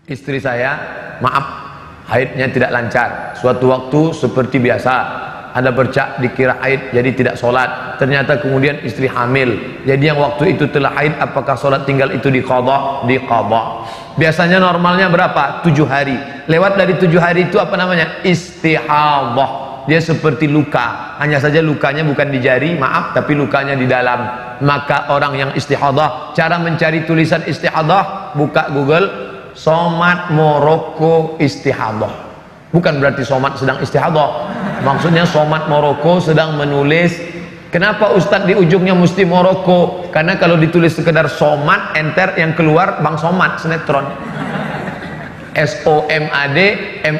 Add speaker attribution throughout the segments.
Speaker 1: Istri saya, maaf, haidnya tidak lancar. Suatu waktu seperti biasa, ada bercak dikira haid, jadi tidak sholat. Ternyata kemudian istri hamil. Jadi yang waktu itu telah haid, apakah sholat tinggal itu diqadha? Diqadha. Biasanya normalnya berapa? 7 hari. Lewat dari 7 hari itu apa namanya? Istihadhah. Dia seperti luka. Hanya saja lukanya bukan di jari, maaf, tapi lukanya di dalam. Maka orang yang istihadhah, cara mencari tulisan istihadhah, buka Google, Somat Moroko istihadhah. Bukan berarti somat sedang istihadhah. Maksudnya somat Moroko sedang menulis. Kenapa Ustadz di ujungnya mesti Moroko? Karena kalau ditulis sekedar somat, enter, yang keluar Bang Somat sinetron. SOMAD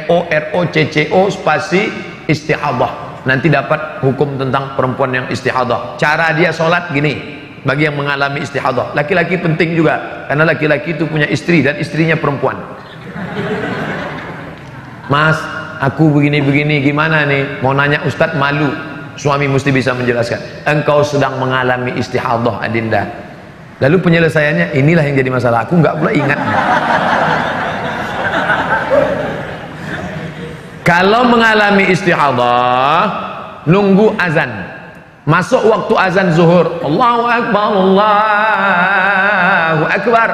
Speaker 1: MOROCCO spasi istihadhah. Nanti dapat hukum tentang perempuan yang istihadhah. Cara dia sholat gini. Bagi yang mengalami istihadhah, laki-laki penting juga, karena laki-laki itu punya istri dan istrinya perempuan. Mas, aku begini-begini, gimana nih? Mau nanya Ustadz, malu. Suami mesti bisa menjelaskan. Engkau sedang mengalami istihadhah, Adinda. Lalu penyelesaiannya, inilah yang jadi masalah. Aku nggak pula ingat. Kalau mengalami istihadhah, nunggu azan. Masuk waktu azan zuhur, Allahu Akbar, Allahu Akbar,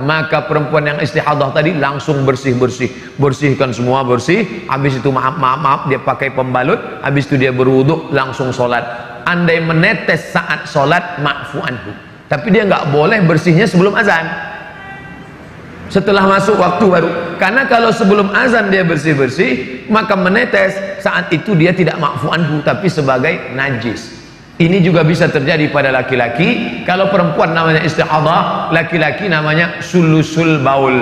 Speaker 1: maka perempuan yang istihadhah tadi langsung bersih-bersih, bersihkan semua bersih. Habis itu maaf, dia pakai pembalut. Habis itu dia berwudu, langsung sholat. Andai menetes saat sholat, ma'fu anhu. Tapi dia nggak boleh bersihnya sebelum azan, setelah masuk waktu baru. Karena kalau sebelum azan dia bersih-bersih, maka menetes saat itu dia tidak ma'fu anhu, tapi sebagai najis. Ini juga bisa terjadi pada laki-laki. Kalau perempuan namanya istihadhah, laki-laki namanya sulusul baul.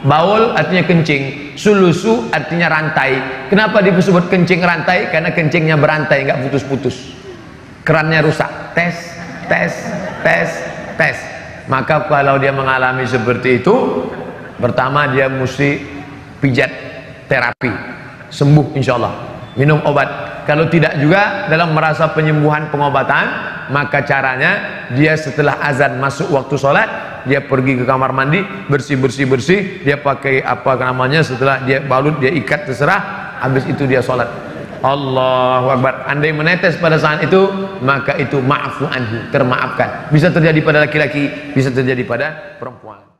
Speaker 1: Baul artinya kencing, sulusu artinya rantai. Kenapa disebut kencing rantai? Karena kencingnya berantai, nggak putus-putus. Kerannya rusak. Tes, tes, tes, tes. Maka kalau dia mengalami seperti itu, pertama dia mesti pijat terapi, sembuh insya Allah. Minum obat. Kalau tidak juga dalam merasa penyembuhan pengobatan, maka caranya dia setelah azan masuk waktu sholat, dia pergi ke kamar mandi, bersih, dia pakai apa namanya, setelah dia balut, dia ikat, terserah. Habis itu dia sholat. Allahu Akbar. Andai menetes pada saat itu, maka itu ma'fu anhu, termaafkan. Bisa terjadi pada laki-laki, bisa terjadi pada perempuan.